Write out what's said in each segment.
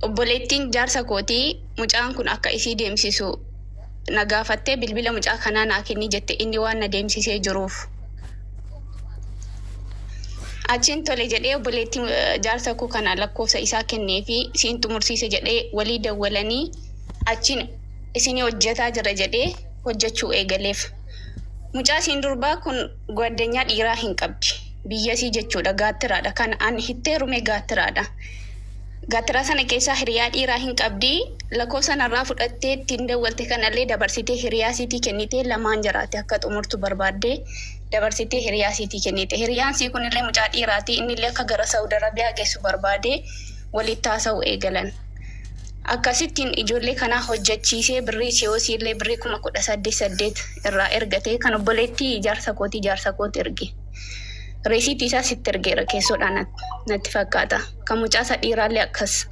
obboleettiin jaarsa kootii mucaan kun akka isii deemsisu nagaafattee bilbila mucaa kanaa naa kenni jette inni waan na deemsisee jiruuf. Achiin tole jedhee obboleettiin jaarsa koo kana lakkoofsa isaa kennee fi siin xumursiise jedhee walii dawwalanii achiin isinii hojjetaa jira jedhee hojjechuu eegaleef. Mucaa siin durbaa kun gwaddanyaa dhiiraa hin qabdi. Biyyasii jechuudha gaattiraadha. Kan ani hittee rume gaattiraadha. Gaattiraa sana keessaa hiriyaa dhiiraa hin qabdi. Lakkoofsa narraa fudhattee ittiin dawwalte kanallee dabarsitee hiriyaa siitii kennitee lamaan jiraate akka xumurtu barbaaddee dabarsitee hiriyaa siitii kennite. Hiriyaan sii kunillee mucaa dhiiraati. Innillee akka gara Saudi Arabiyaa geessu barbaadee walitti haasa'u eegalan. Akkasittiin ijoollee kanaa hojjechiisee birrii siyoosiillee birrii 18,800 irraa ergatee kan obboleettii jaarsa kooti erge. Reesiitii isaa sitti ergeera keessoodhaan natti fakkaata. Kan mucaasa dhiiraallee akkas.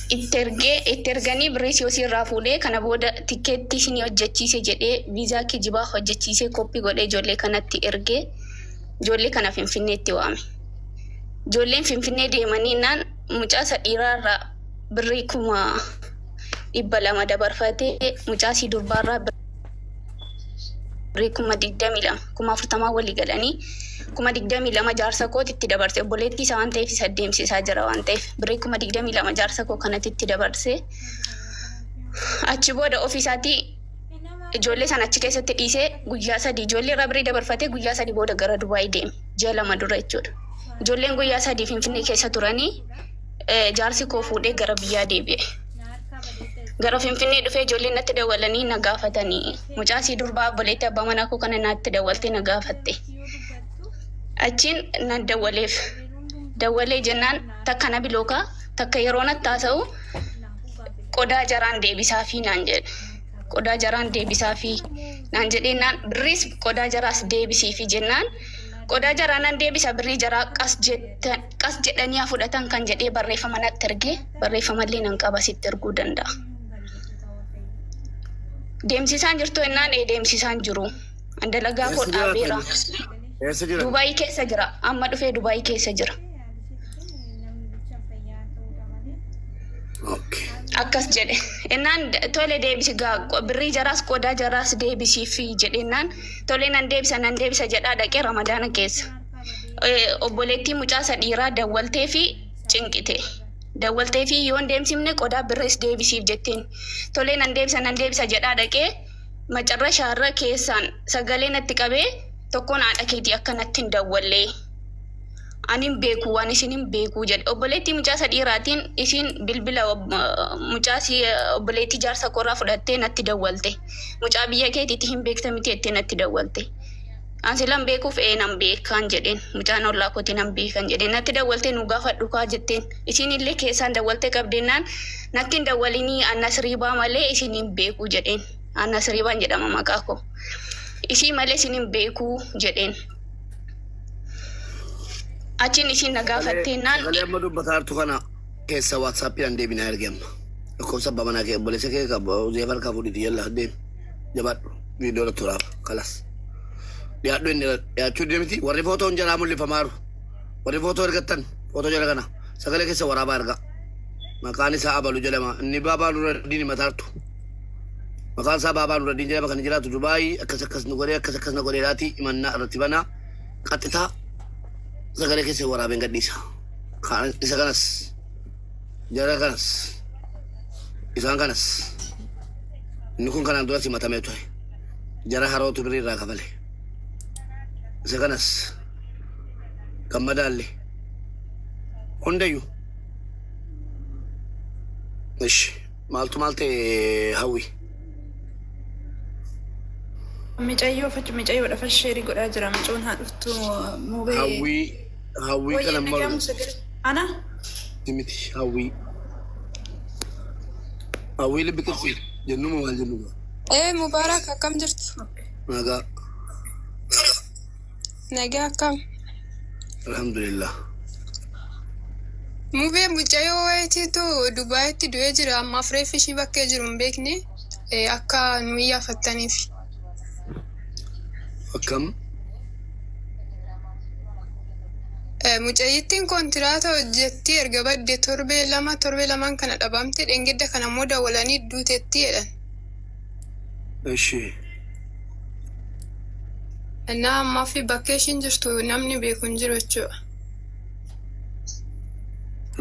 Itti erganii birrii siyoosii irraa fuudhee kana booda tikeetti isinii hojjechiise jedhee viizaa kijibaa hojjechiisee koppii godhee ijoollee kanatti ergee ijoollee kana Finfinneetti waame. Ijoolleen Finfinnee deemaniinaan mucaasa dhiiraarraa birrii 200 dabarfatee mucaasii durbaarraa birrii 22,000 40,000 walii galanii 22,000 jaarsa kootitti dabarse. Obboleettii isaa waan ta'eef isa deemsisaa jira waan ta'eef birrii 22,000 jaarsa koo kanatti dabarse. Achi booda ofiisaatii ijoollee sana achi keessatti dhiisee guyyaa 3 ijoollee irraa birrii dabarfatee guyyaa 3 booda gara Dubaayii deeme. Ji'a 2 dura jechuudha. Ijoolleen guyyaa 3 Finfinnee keessa turanii jaarsi koo fuudhee gara biyyaa deebi'e. Gara Finfinnee dhufee ijoolleen natti dawwalanii na gaafatanii. Mucaasii durbaa obboleettii abbaa manaa koo kana natti dawwaltee na gaafatte. Achiin na dawwalee jennaan takka na bilookaa takka yeroo natti haasa'u qodaa jaraan deebisaafii naan jedhe. Qodaa jaraan deebisaafii naan jedheenaan birriis qodaa jaraas deebisiifi jennaan. Qodaa jaraanan deebisa birrii jaraa qas jedhanii fudhatan kan jedhee barreeffama natti ergee barreeffamallee nan qaba sitti erguu danda'a. Deemsisaan jirtu ennaan deemsisaan jiru. Dalagaa koo dhaabeera. Dubaayii keessa jira. Amma dhufee Dubaayii keessa jira. Akkas jedhe. Ennaan tole deebisi birrii jaraas qodaa jaraas deebisiifi jedhennaan tole nan deebisa jedhaa dhaqee Ramadaana keessa. Obboleettii mucaasa dhiiraa dawwaltee fi cinqite. Dawwaltee fi yoon deemsifne qodaa birriis deebisiif jetteen. Tole nan deebisa jedhaa dhaqee macarrashaarra keessaan sagalee natti qabee tokkoon haadha keetii akka natti hin dawwallee. Anin beeku waan isinin beeku jedhe. Obboleettii mucaasa dhiiraatiin isin bilbila mucaasii obboleettii jaarsa koorraa fudhattee natti dawwalte. Mucaa biyya keetiitti hin beekta miti jettee natti dawwalte. Ansilan beekuuf nan beekan jedheen. Mucaan ollaa kooti nan beekan jedheen. Natti dawwaltee nu gaafadhu kaa jetteen. Isinillee keessaan dawwaltee qabdeennaan natti hin dawwalinii Annasriibaa malee isinin beeku jedheen. Annasriibaan jedhama maqaa koo. Isii malee isinin beeku jedheen. Achiin isin na gaafatteenaan. Sagalee amma dubbataa kana keessa WhatsAppiidhaan deebinaa ergeemma. Lakkoofsa abbaa manaa kee obboleessa kee Uzee Farkaa fuudhiiti yalla deemi. Jabaadhu viidiyoo turaaf kalas. Dhiyaadhu inni dhiyaachuu deemiti warri footoon jalaa mul'ifamaaru. Warri footoo ergattan footoo jala kana sagalee keessa waraabaa erga. Maqaan isaa Abalu jedhama. Inni Baabaa Nuraddiin mataartu. Maqaan isaa Baabaa Nuraddiin jedhama kan jiraatu Dubaayii akkas nu godheedhaati imannaa irratti banaa qaxxitaa. Sagalee keessa waraabeen gadhiisa. Isa kanas jara kanas isaan kanas inni kun kanaan dura simatamee ture. Jara harootu birrii irraa kafale. Isa kanas gammadaallee hundayyuu. Ishi maaltu maal ta'e hawwi. Micayyoo dhafa sheerii godhaa jira. Micoon haa dhuftu muubee. Hawwi kana maal? Ana? Timiti hawwi. Hawwi lebih kecil. Jennu maal jennu? Mubarak akkam jirtu? Nagaa. Nagaa akkam? Alhamdulillah. Muubee mucayyoo wayiitiitu Dubaayitti du'ee jira. Amma reeffi ishii bakkee jiru hin beekne akka nu iyyafattaniif. Akkam? Mucayyittiin kontiraata hojjetti erga badde torbee lamaan kana dhabamte dhengedda kana immoo dawwalanii duutetti jedhan. እሺ እና ammaa fi bakka ishiin jirtu namni beeku hin jiru jechuudha.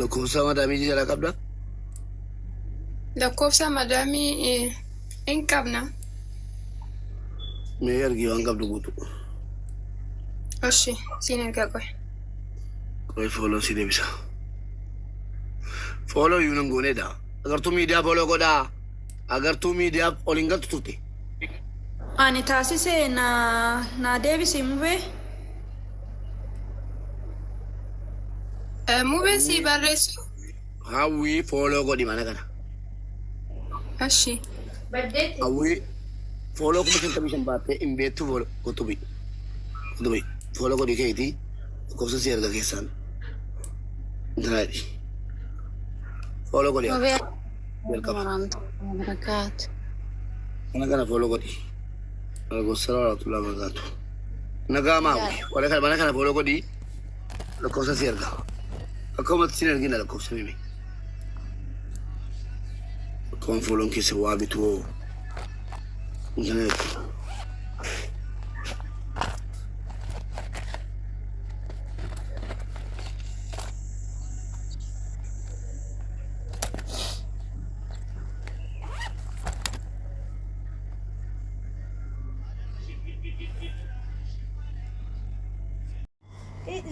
lakkoofsa madaamii jala qabda Lakkoofsa madaamii hin qabna. mee argii waan qabdu guutu Oshi siin erga qoy. qoy fooloo si deebisa fooloo yuunan gooneedha agartuu miidiyaa fooloo godhaa agartuu miidiyaa ol hin galtu turte Ani taasise na deebisi mube. Mubeen sii barreessu. hawwii fooloo godhi mana kana Oshi. hawwii fooloo kuma shantamii shan baattee hin beektu fooloo kutubi fooloo godhi keetii lakkoofsa si erga keessaan intanaadhi fooloo godhi jalqaba mana kana fooloo godhi algossara warahmatullahi wabarakatuh nagaa maawi warra kana mana kana fooloo godhi lakkoofsa si erga akkuma sin ergina lakkoofsa mimi akkuma fooloon keessa waa bituu internet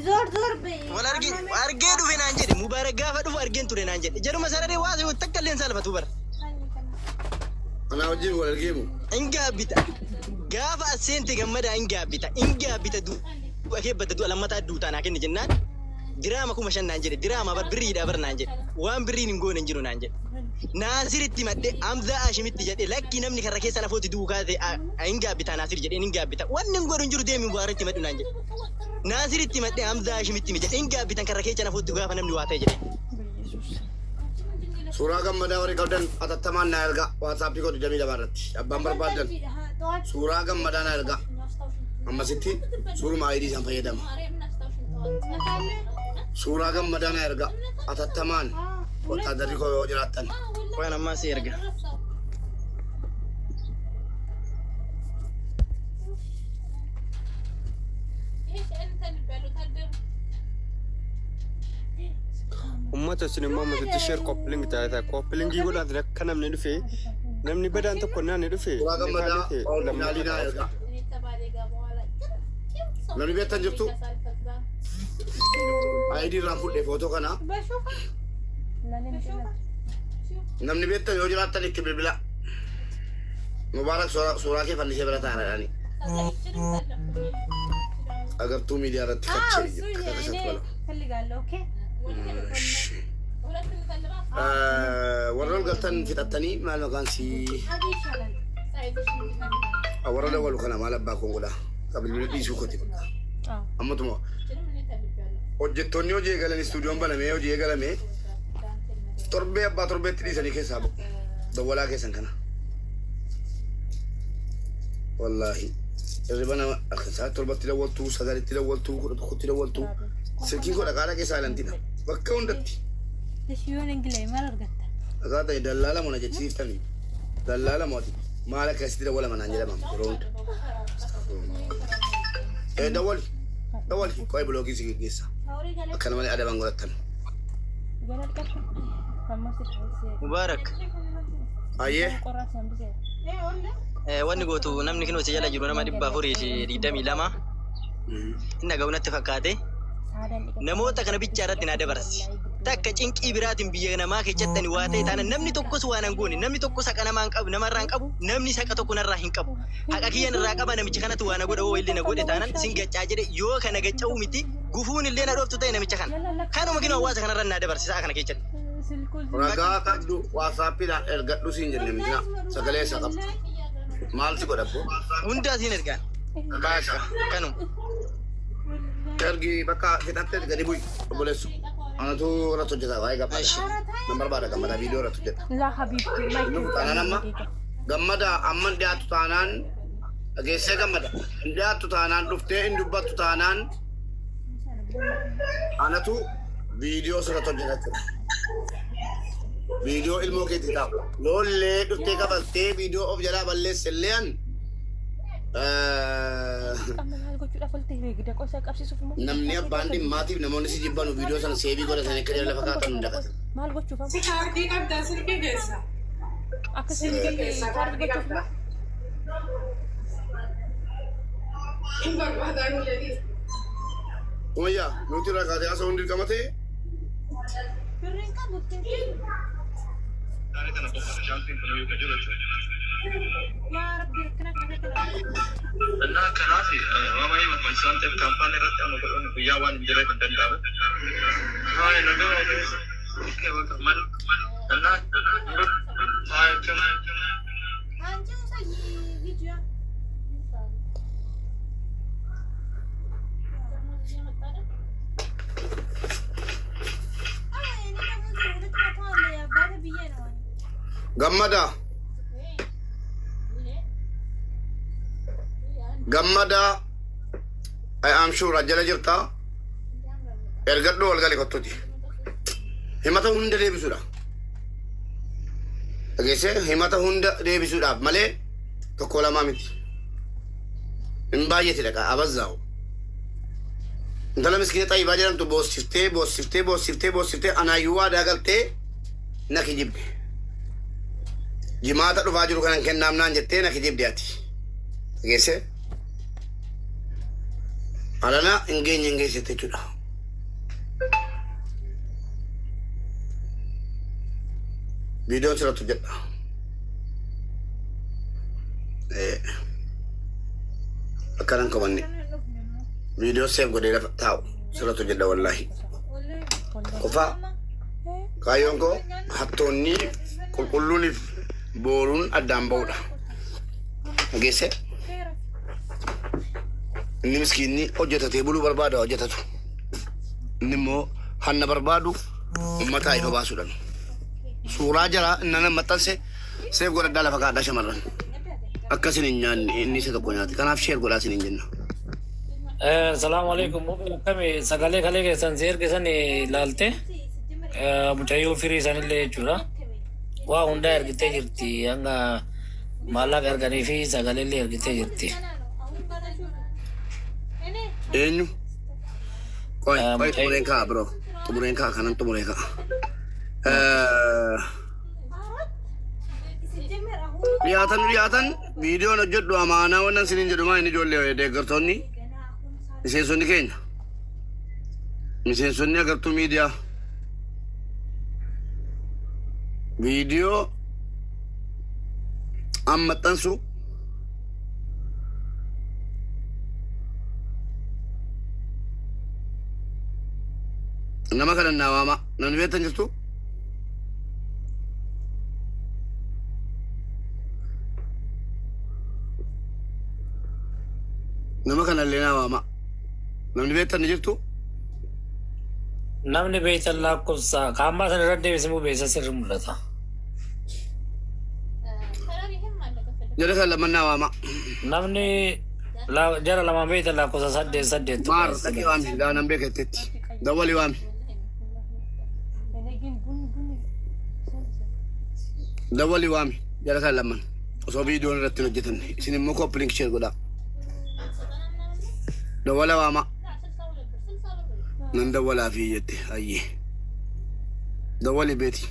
زور ولا أرجع دوفين أنجلي مبارك جافا دوف أرجين تورين أنجلي جرو مسألة واحد وتكلم سالفة توبر أنا أوجي ولا الجيمو إنجا بيتا جافا السنتي جمدا إنجا بيتا دو أكيد بدو لما تدو تانا كني جنان دراما كم مشان أنجلي دراما بري دا برنا أنجلي وان بري نقول نجرو أنجلي ناصر التمدة أمزا أشمت جد لكن نمني كركيس أنا فوت دو كذا إنجا بيتا ناصر جد إنجا بيتا وان نقول نجرو ديم مبارك تمدو أنجلي ناصر التمدة أمزا أشمت جد إنجا بيتا كركيس أنا فوت دو كذا نمني واتي جد suuraa gammadaa warri qabdan atattamaan na erga waatsaappii godhi jamii dabaarratti abbaan barbaadan suuraa gammadaa na erga ammasitti suuruma ayidii isaan fayyadama suuraa gammadaa na erga atattamaan wattaadarri koo yoo jiraattan waan ammaa si erga ummata sinimmaa mata share coupling taata coupling gola akka namni dhufe namni badaan tokko naanni dhufe suuraa gammadaa oolmaalii na erga namni beektan jirtu ayidii irraan fudhee footoo kana namni beektan yoo jiraattan itti bilbila mubaarak suuraa kee fannisee bira taa'aadhaani agartuu miidiyaa irratti kachee warra galtan fixattanii maal maqaan si warra dawalu kana maal abbaa kongodha qabilbila dhiisuu kooti ammatuma hojjettoonni hojii eegalan istuudiyoon banamee hojii eegalame torbee abbaa torbeetti dhiisanii keessaa ba'u dawwalaa keessan kana wallaahi irriba nama akkasaa torbatti dawwaltuu sagalitti dawwaltuu kudha tokkotti dawwaltuu silkiin kudha qaara keessaa ilantidha bakka hundatti Deshiyoon Ingilizii maal argatta? Agaa ta'e dallaala mana jechiiftanii dallaala mooti maal akkasitti dawwala manaan jedhama yeroo hunda dawwali qo'ee biloogii si geggeessa akkana malee adaban godhattan mubaarak ayyee wanni gootu namni kinoo si jala jiru nama 422 inni dhaga'uunatti fakkaate namoota kana bichaa irratti naa dabarsi takka cinqii biraatiin biyya namaa keessatti waa ta'e taana namni tokkos waan hin goone namni tokkos haqa namaan qabu namarraa hin qabu namni haqa tokko narraa hin qabu haqa kiyyan irraa qaba namicha kanatu waan godha oo illee na godhe taanan sin gaccaa jedhe yoo kana gacca'u miti gufuun illee na dhooftu ta'e namicha kana kanuma kinoo hawaasa kanarra naa dabarsi sa'a kana keessatti ragaa qabdu waasaappiidhaan ergadhu siin jenne mitina sagalee isaa qabdu maal si godhabbo hundaa siin ergaan kanuma ergi bakka fixatte gadi bu'i obboleessu anatu irratti hojjeta waa'ee gammadaa nan barbaada gammadaa viidiyoo irratti hojjeta La habibti taanaan amma gammada amman dhiyaatu taanaan dhageessee gammada hin dhiyaattu taanaan dhuftee hin dubbattu taanaan أنا تو فيديو سنة تجنات فيديو الموكي تتاب لول ليه تتكا بلتي فيديو أوف جلا بلي سليان namni abbaan dhimmaatiif namoonni si jibbanu viidiyoo sana seebii godhatanii akka jala fakkaatan hunda qatan. Maal gochuufam? Si kaardii qabdaa sirbii keessa. Akka sirbii kaardii gochuuf Hin barbaadan jedhi. Umayyaa nuti rakaatee haasa'uu hin dirqama ta'e. birriin qabu ittiin yaa rabbi akkana እና ከራሴ ማማዬ መጥማን ጠብ ካምፓኒ ረጥ አመቆን ያዋን እንጀራ እንደንዳበ አይ ነገር ኦኬ ወጣ ማን እና አይ ከማ አንቺ ሳይ ቪዲዮ Gammada. Gammada. I am sure ajala jirta. Ergaddo walgali kottoti. Himata hunda deebisuudha. Dhageesse himata hunda deebisuudhaaf malee tokko lamaa miti. Hin baay'eeti dhaqa abazzaahu. Intala miskiina xayyibaa jedhamtu boosiftee anaayyuu waadaa galtee na kijibbe. Jimaata dhufaa jiru kanan kennaamnaan jettee na kijibde ati. Dhageesse. Alana hin geessite jechuudha. Viidiyoon sirrattu jedha. Akkanan qabanne. Viidiyoo seef godhee lafa taa'u sirrattu jedha wallaahi. Qofaa kaayyoon koo hattoonni qulqulluuniif booruun addaan ba'uudha. Dhageesse. Inni miskiinni hojjetatee buluu barbaada hojjetatu. Inni immoo hanna barbaadu uummataa ifa baasuudhaan. Suuraa jara innana maxxanse seef godhadhaa lafa kaadhaa shamarran. Akkasin hin nyaanne inni isa tokko nyaate. Kanaaf sheer godhaa sin hin jenna. Salaamu alaikum. Kami sagalee kalee keessan si ergisan ilaalte mucayyoo firii sanillee jechuudha. Waa hundaa ergitee jirti. Hanga maallaqa erganii fi sagaleellee ergitee jirti. Eenyu? Qoy xumureen kaa bro. Xumureen kaa kanan xumuree kaa. Dhiyaatan viidiyoon hojjedhu amaanaa wannan sinin jedhumaa inni ijoollee deeggartoonni miseensonni keenya. Miseensonni agartuu miidiyaa. Viidiyoo an maxxansu nama kanan naa waama. Namni beektan jirtu? Nama kanallee naa waama. Namni beektan ni jirtu? Namni beektan lakkoofsa kaammaa sana irra deebisimuu beeksisa sirri mul'ata. Jara kan lamaan naa waama. Namni jara lamaan beektan lakkoofsa 8. Maar dhaqee waami. Gaanan beekatteetti. Dawwali waami. Dawwali waami. Jara kan lamaan. Osoo viidiyoon irratti hin hojjetan. Isin immoo koppiliink sheer godhaa. Dawwala waama. Nan dawwalaa fi jette ayyee. Dawwali beeti.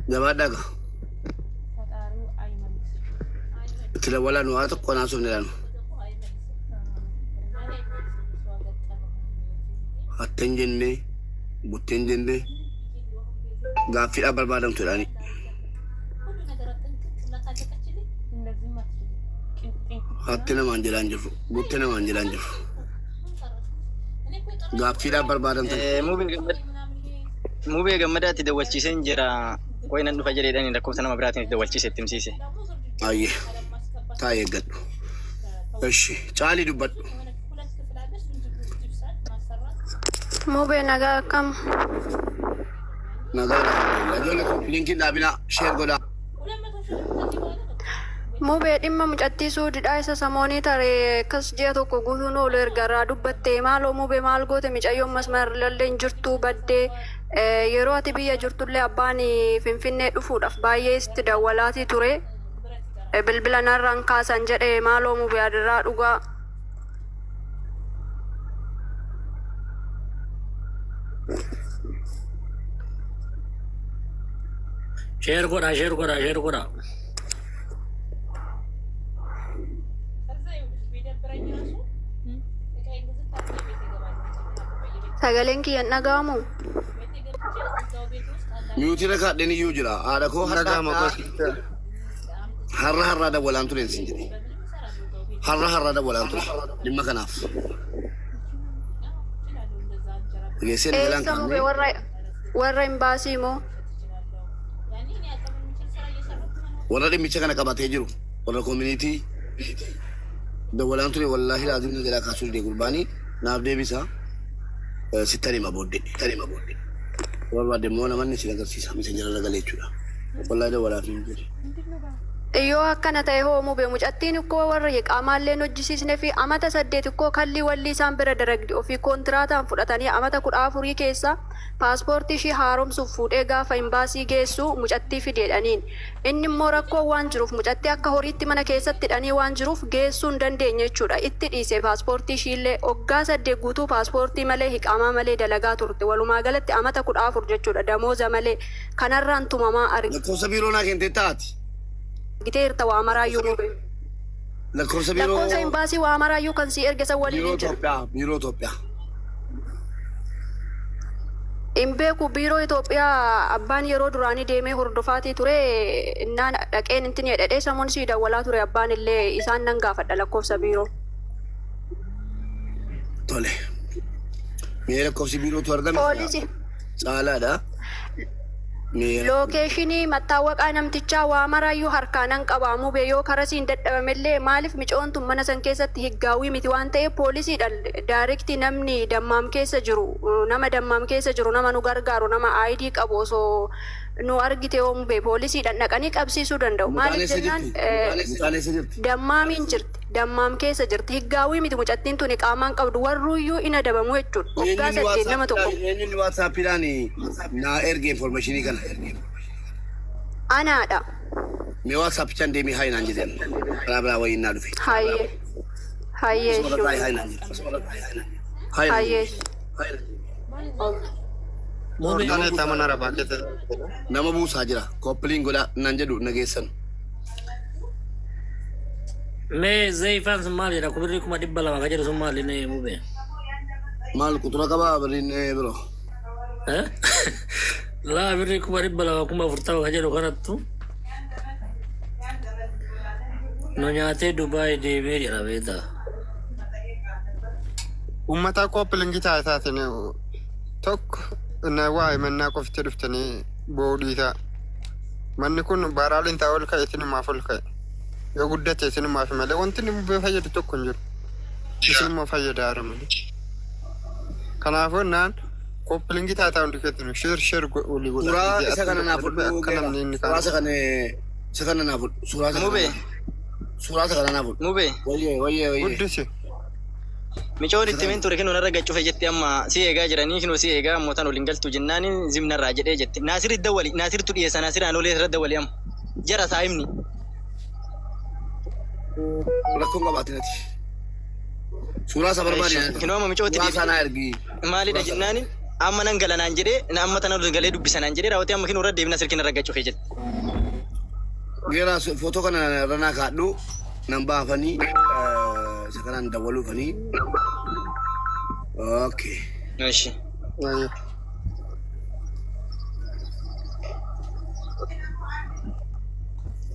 Jabaadhaga. Itti dawwalaan waa tokko naasuuf ni laanu. Hatteen jennee butteen jennee gaaffiidhaaf barbaadamtuudhaani. Hatti namaan jilaan jirru buttee namaan jilaan jirru. Gaaffiidhaaf barbaadamtan. Mubee gammadaatti dawwalchiiseen jira. Qoynan dhufa jedheedhaan lakkoofsa nama biraatiin dawwalchiise timsiise. Ayyee. Taa'ee eeggadhu. Eshi caalii dubbadhu. Mubee nagaa akkam? Nagaa ijoollee linkiin dhaabinaa sheer godhaa. Mubee dhimma mucattii suudidhaa isa samoonii taree akkas ji'a tokko guutuun oolu ergarraa dubbattee maaloo mubee maal goote mucayyoon masmarallee hin jirtu baddee yeroo ati biyya jirtullee abbaan Finfinnee dhufuudhaaf baay'ee itti dawwalaatii ture. Bilbila narraan kaasan jedhee maaloo mubee adirraa dhugaa. Share godha. Sagaleen kiyyan dhaga'amu? Miyuutii rakkaadheen iyyuu jira. Haadha koo har'a dawwalaan ture sin jedhe. Har'a dawwalaan ture. Dhimma kanaaf. Eessa mubee warra imbaasii moo? Warra dhimmicha kana qabatee jiru. Warra koominiitii dawwalaan ture wallaahi laazimni jalaa kaasuu didee gurbaanii naaf deebisa. Sittani ma booddee. Warra immoo namanni si agarsiisa. Miseen jala lagalee jechuudha. Wallaahi dawwalaaf hin jiru. Yoo akkana ta'e hoo mubee mucattiin ikkoo warra qaamaallee hojjisiisnee fi amata 8 ikkoo kallii wallii isaan bira daragdi ofii koontiraataan fudhatanii amata 14 keessa paaspoortii ishii haaromsuuf fuudhee gaafa imbaasii geessu mucattii fideedhaniin. Inni immoo rakkoo waan jiruuf mucattii akka horiitti mana keessatti hidhanii waan jiruuf geessuu hin dandeenye jechuudha. Itti dhiise paaspoortii ishiillee waggaa 8 guutuu paaspoortii malee hiqamaa malee dalagaa turte. Walumaa galatti amata 14 jechuudha damooza malee kanarraan tumamaa argi. Lakkoofsa biiroo naa kentee taati. Giteerta waa maraayyuu mubee. Lakkoofsa imbaasii waa maraayyuu kan si ergisa waliin jira. Biiroo Itoophiyaa. Hin beeku biiroo Itoophiyaa abbaan yeroo duraanii deemee hordofaatii ture innaan dhaqeen intin jedhee samuun si dawwalaa ture abbaan illee isaan nan gaafadha lakkoofsa biiroo. Tole. Mee lakkoofsi biirootu argame? Poolisi. Caalaadha. Lookeeshinii mattaawaqaa namtichaa waa maraayyuu harkaanan qabaa mubee yoo karasiin dadhabamellee maaliif micoon tun mana san keessatti higgaawii miti waan ta'eef poolisiidha daarektii namni dammaam keessa jiru nama nu gargaaru nama ID qabu osoo nu argite yoo mubee poolisiidhaan dhaqanii qabsiisuu danda'u. Maaliif jennaan dammaam keessa jirti higgaawii miti mucattiin tun qaamaan qabdu warruuyyuu ina dabamu jechuudha. Waggaa 8 nama tokko. Eenyuun waatsaappiidhaan naa erge informationii kana. Anaadha. Mee waatsaapichaan deemee hayi naan jedhan. Karaa wayii naa dhufe. Hayyee. Nama buusaa jira. Koppiliin godhaa naan jedhu nageessan. Mee Zayfaan sun maali dha? Kubirri kuma 200 ka jedhu sun maali ne mubee? Maal kutura qabaa birriin biroo? Laa birri kuma 200 kuma 40 ka jedhu kanattu. No nyaatee Dubaay deemee jira beektaa. Ummata koppilingii taataatiin tokko na waa'ee mannaa qoftee dhuftanii boodii manni kun baaraaleen taa'u ol ka'e isinimaaf ol ka'e. Yoo guddate isinimaaf malee wanti inni mubee fayyadu tokko hin jiru. Isinuma fayyada malee. Kanaafuu naan koppilingii taataa hundi keessatti sheer olii godha. Suuraa isa kana naaf fudhu. Isa kana naaf fudhu. Suuraa isa kana naaf fudhu. Mubee. Wayyee. Guddisi. Micoon itti min ture kennuun irra gachuufe jetti amma si eegaa jiranii kinoo si eegaa ammoo tan waliin galtu jennaani zimnarraa jedhee jetti. Naasir dawwali naasirtu dhiyeessa naasiraan olee irra dawwali amma. Jara saayimni. Rakkoon qabaatinati. Suuraa isa barbaade. Kinoo amma micooti suuraa sana ergi. Maalidha jennaani amma nan galanaan jedhee amma tana galee dubbisanaan jedhee raawwatee amma kinoo irra deebina sirkin irra gachuufe jetti. Geera footoo kana irra naa kaadhu nan baafanii isa kanaan dawwaluufanii. Okay. Eeshi.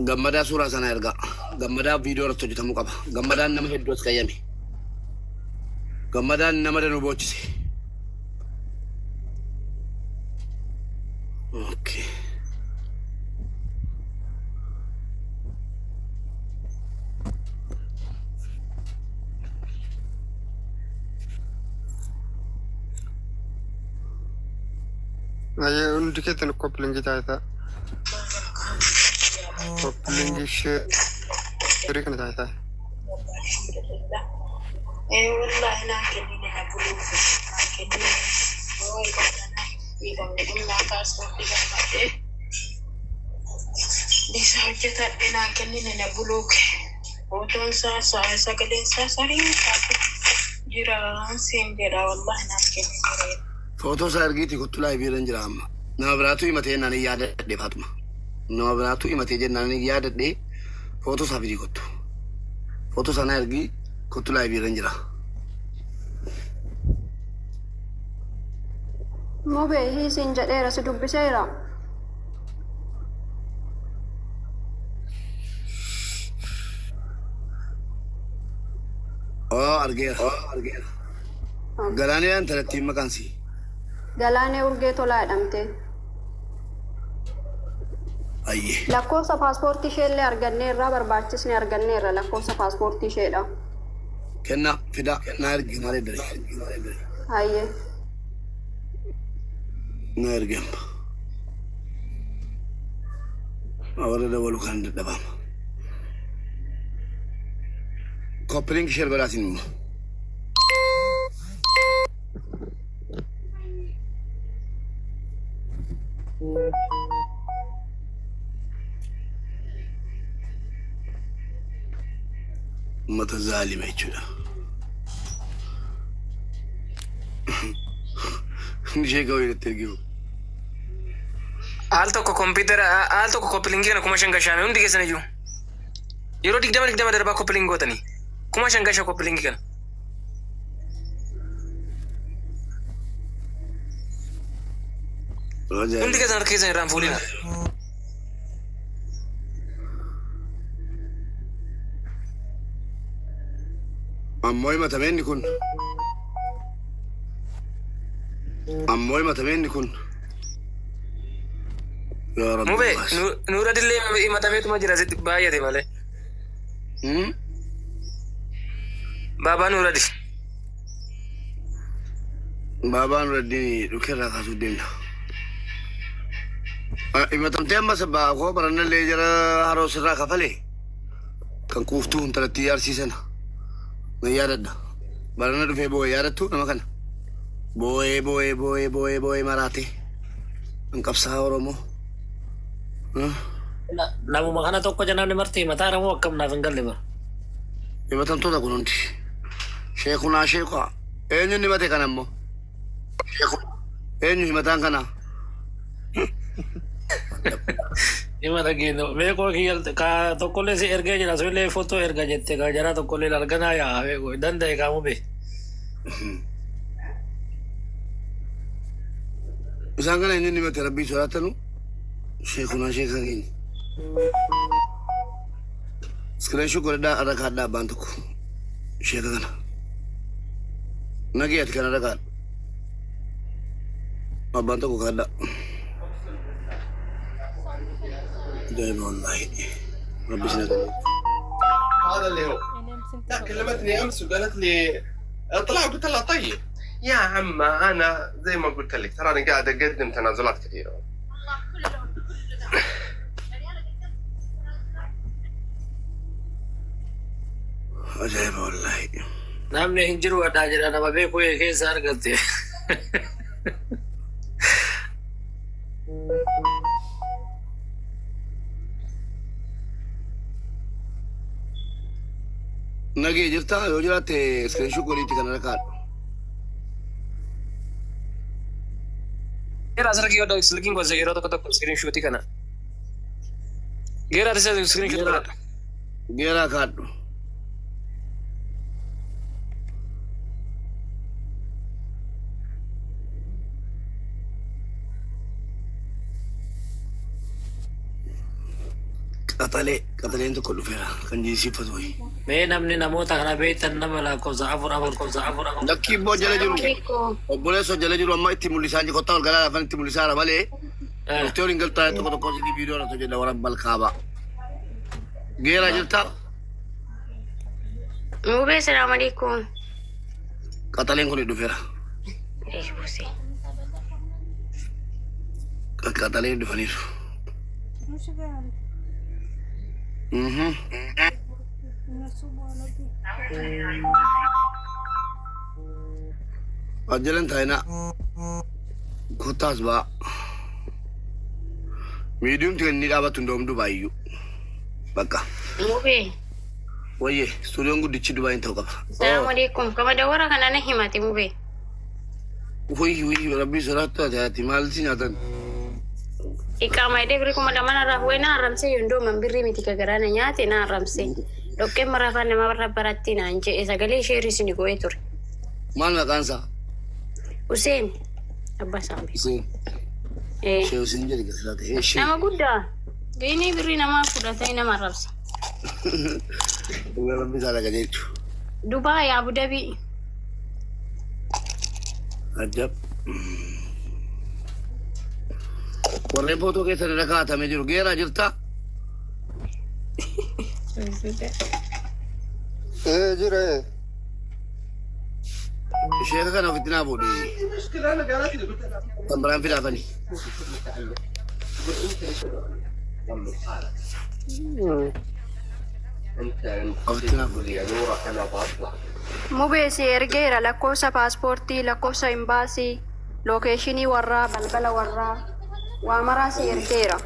Gammadaa suuraa sana erga. Gammadaa viidiyoo irratti hojjetamuu qaba. Gammadaan nama hedduu as qayyame. Gammadaan nama danuu boochise. Ayo undi ketan kopling kita itu. Kopling share kan itu. والله لكن هنا بلوغ لكن هو إذا من الله باسبور إذا ما ده دي ساعة تبينا كننا بلوغ وتون سا كلين سارين جرا سين جرا والله ناكن فوتو سارجيتي كنت لا يبيرن جرام نابراتو يمتى ناني ياد دي فاطمة نابراتو يمتى جناني ياد دي فوتو سافيري كنت فوتو سانارجي كنت لا يبيرن جرا مو هي سنجد رس دب سيرا أرجع غلاني أنت رتيم مكانسي غلاني أرجع تولا دمته أيه لكوسا باسبورتي شيء أرجعني رابر بارتشني أرجعني لكوسا باسبورتي شيء ده كنا فدا نارجع مالي دري هاي نارجع أولا دولو كان دبام كوبلينج شير غلاسين متى ظالم يجونا نجي قوي الترجيو Alto ko computer alto ko coupling na kuma shanga shame undi kesana ju yero dik dama darba coupling gotani kuma shanga sha coupling kan undi kesana kesana ram fulina أموي ما تبين يكون أموي ما تبين يكون يا رب مو نورا دلي ما تبيت ما جرا زت بايا دي ماله بابا نورا دي بابا نورا دي ركيرا خاسو دينا إما تمتين ما سبا أخو برنا اللي جرا هروس الراكا فلي كان كوفتون 3 سنة نيارد برنا دفع بوي يارتو نما كان بوي مراتي انكب ساورمو namu makana tokko janabni marti mata ramu akkam naaf hin galle bar himatamtoota kun hundi sheekunaa sheekaa eenyuun himate kana ammoo eenyu himataan kana himata geendo beekoo kiyyal ka tokkollee si ergee jira soillee footoo erga jette ka jara tokkollee arganaa yaa beekoo danda'e kaamu be isaan kana eenyuun himate rabbii sodaatanu sheekunaa sheekaa keenya Screenshot godhadhaa irra kaadhaa abbaan tokko sheeka kana nagee ati kana irra kaadha abbaan tokko kaadhaa ajaa'iba wallaahi rabbi sina galee هذا اللي هو لا كلمتني امس وقالت لي اطلع قلت لها طيب يا عم انا زي ما قلت لك ترى انا قاعد اقدم تنازلات كثيره ajaa'iba wallaahi namni hin jiru addaa jedha nama beekuu keessa argatte nagee jirtaa yoo jiraatte screenshot godhiitti kana irra kaadhu Gera asirra kiyyoo dha silkiin gosa yeroo tokko screenshot kana Gera asirra screenshot kana geeraa kaadhu qaxaleen tokko dhufeera kan jiisiifatu wayi mee namni namoota kana beektan nama lakkoofsa afur lakkii ibboo jala jiru obboleessoo jala jiru amma itti mul'isaa jiru kottaa ol galaa lafan itti mul'isaara malee murtee waliin galtaa tokko tokko sidii viidiyoo irratti hojjedha warabbal kaabaa geeraa jirtaa Mube, assalamu alaikum. qaxaleen kun dhufeera qaqqaxalee dhufaniiru. Nushi gaali. Nasu boolati. Ajjalan taa'inaa kottaas ba'a. Miidiyumti kan inni dhaabatu hundoomdu baay'eeyyuu. Bakka. Mubee. Wayyee stuudiyoon guddichi Dubaayin ta'uu qaba. Salaamu alaikum. Kama dawara kana na himati mubee. Wayyi rabbii soraattu ati maal si nyaatan? Iqaama idee birii kuma lama narraa fuudhee na arrabsee yondoo manbirrii miti kagaraana nyaate na arrabsee. Dhoqqeen maraafaan nama baratti naan jedhe sagalee sheerii sini go'ee ture. Maal maqaan isaa? Hussein. Abbaa Saambii. Hussein. Shee Hussein jedhi gasaa ta'e. Nama guddaa. Geenii birrii namaa fudhatee nama arrabsa. Rabbi isaa dhaga jechu. Dubaay Abu Dhabii. Ajab. Warreen footoo keessan irra kaa'atamee jiru geeraa jirta? Jira. Ishee kana ofitti naa fuudhi. Kan biraan fidaafani. Ofitti naa fuudhi. Mubee si ergeera lakkoofsa paaspoortii, lakkoofsa imbaasii, lookeeshinii warraa, balbala warraa, waa maraa si ergeera.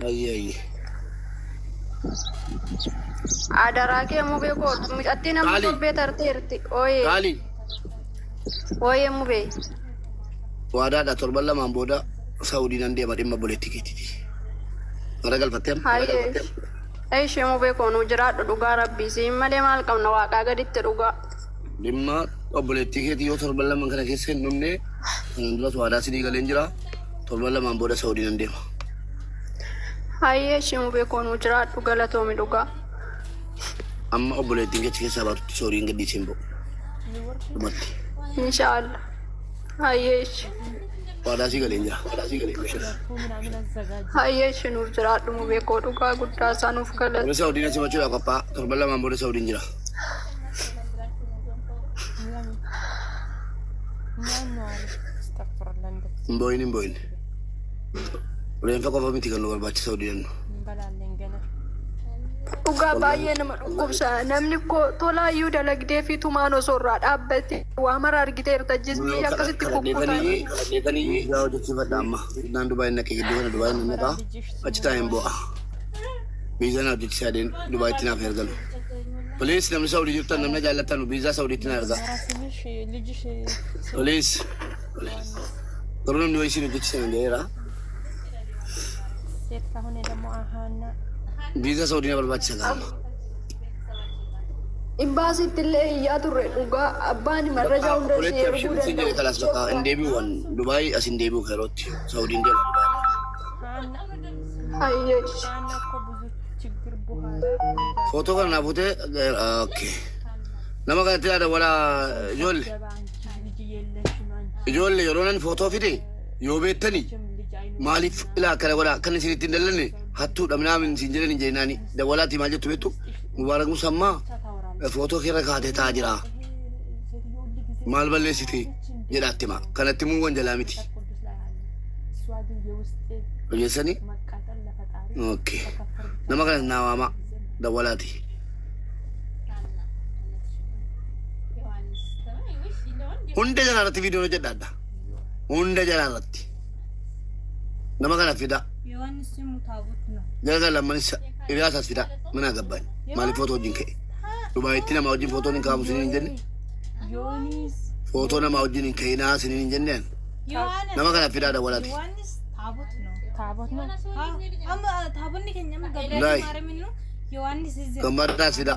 Ayyee. Adaraa kee mubee koo mucattii nama torbee tarteerti. Ooyee. Kaali. Ooyee mubee. Waadaadha torban lamaan booda Saudiin deema dhimma boleetti keetiiti. Mara galfatteem? Hayyee. Ishee mubee koo nu jiraadhu dhugaa rabbii siin malee maal qabna waaqaa gaditti dhugaa. Dhimma obboleettii keetii yoo torban lamaan kana keessa hin dhumne kan duras waadaa sidii galeen jira. Torban lamaan booda Saudiin deema. Hayyee ishee mubee koo nu jiraadhu galatoomi dhugaa. Amma obboleettiin keechi keessaa baatutti Saudiin gadhiisee hin ba'u. Dhumatti. Inshaallah. Hayyee ishee. Waadaa sii galeen jira. Hayyee ishee nuuf jiraadhu mubee koo dhugaa guddaa isaa nuuf galata. Warri Saudiin asii machuudhaaf qophaa'a. Torban lamaan booda Saudiin jira. Hin booyin. Reenfa qofa miti kan nu barbaachisa Saudiin. Dhugaa baay'ee nama dhukkubsa. Namni koo tolaayyuu dalagdee fi tumaan osoo irraa dhaabbate waa mara argiteerta jisbii akkasitti kukkutan. Kadheetanii yaa hojjechiifadha amma. Naan Dubaayin naqee gidduu kana Dubaayin nan naqaa. Achi taa'een bu'a. Biizaa hojjechiisaa deemu Dubaayitti naaf ergalu. Poliis namni Saudii jirtan namni jaallattan biizaa Saudiitti na ergaa. Poliis. Garuu namni wayii siin hojjechiisan jedheera. Biizaa Saudii na barbaachisa gaama. Imbaasitti illee iyyaa turre dhugaa abbaan marrajaa hunda ishee erguu danda'u. Kalaas bakka hin deebi'uwan Dubaayii as hin deebi'u yerootti Saudiin deema Dubaayii. Hayyee. Footoo kana naa fuutee nama kanatti yaada walaa ijoollee yeroo nan footoo fide yoo beektanii maaliif ilaa akkana godhaa akkana isinitti hin dallanne hattuudha minaamin siin jedhan hin jeenaani dawalaati maal jettu beektu Mubaarak Musammaa footoo keerra kaatee taa'aa jira maal balleessite jedhaatti maa kanatti muwwan jalaa miti hojjeessanii nama kanas naa waamaa dawalaati. Hunda jalaarratti viidiyoo hojjedhaadha. Hunda jalaarratti. Nama kana fida. Jala lammanis hiriyaasaas fida. Mana gabbaan. Maaliif footoo wajjin ka'e? Dubaayitti nama wajjin footoo hin ka'amu siniin hin jenne? Footoo nama wajjin hin ka'inaa siniin hin jenneen? Nama kana fidaa dawalaati. Lai. Gambardaas fida.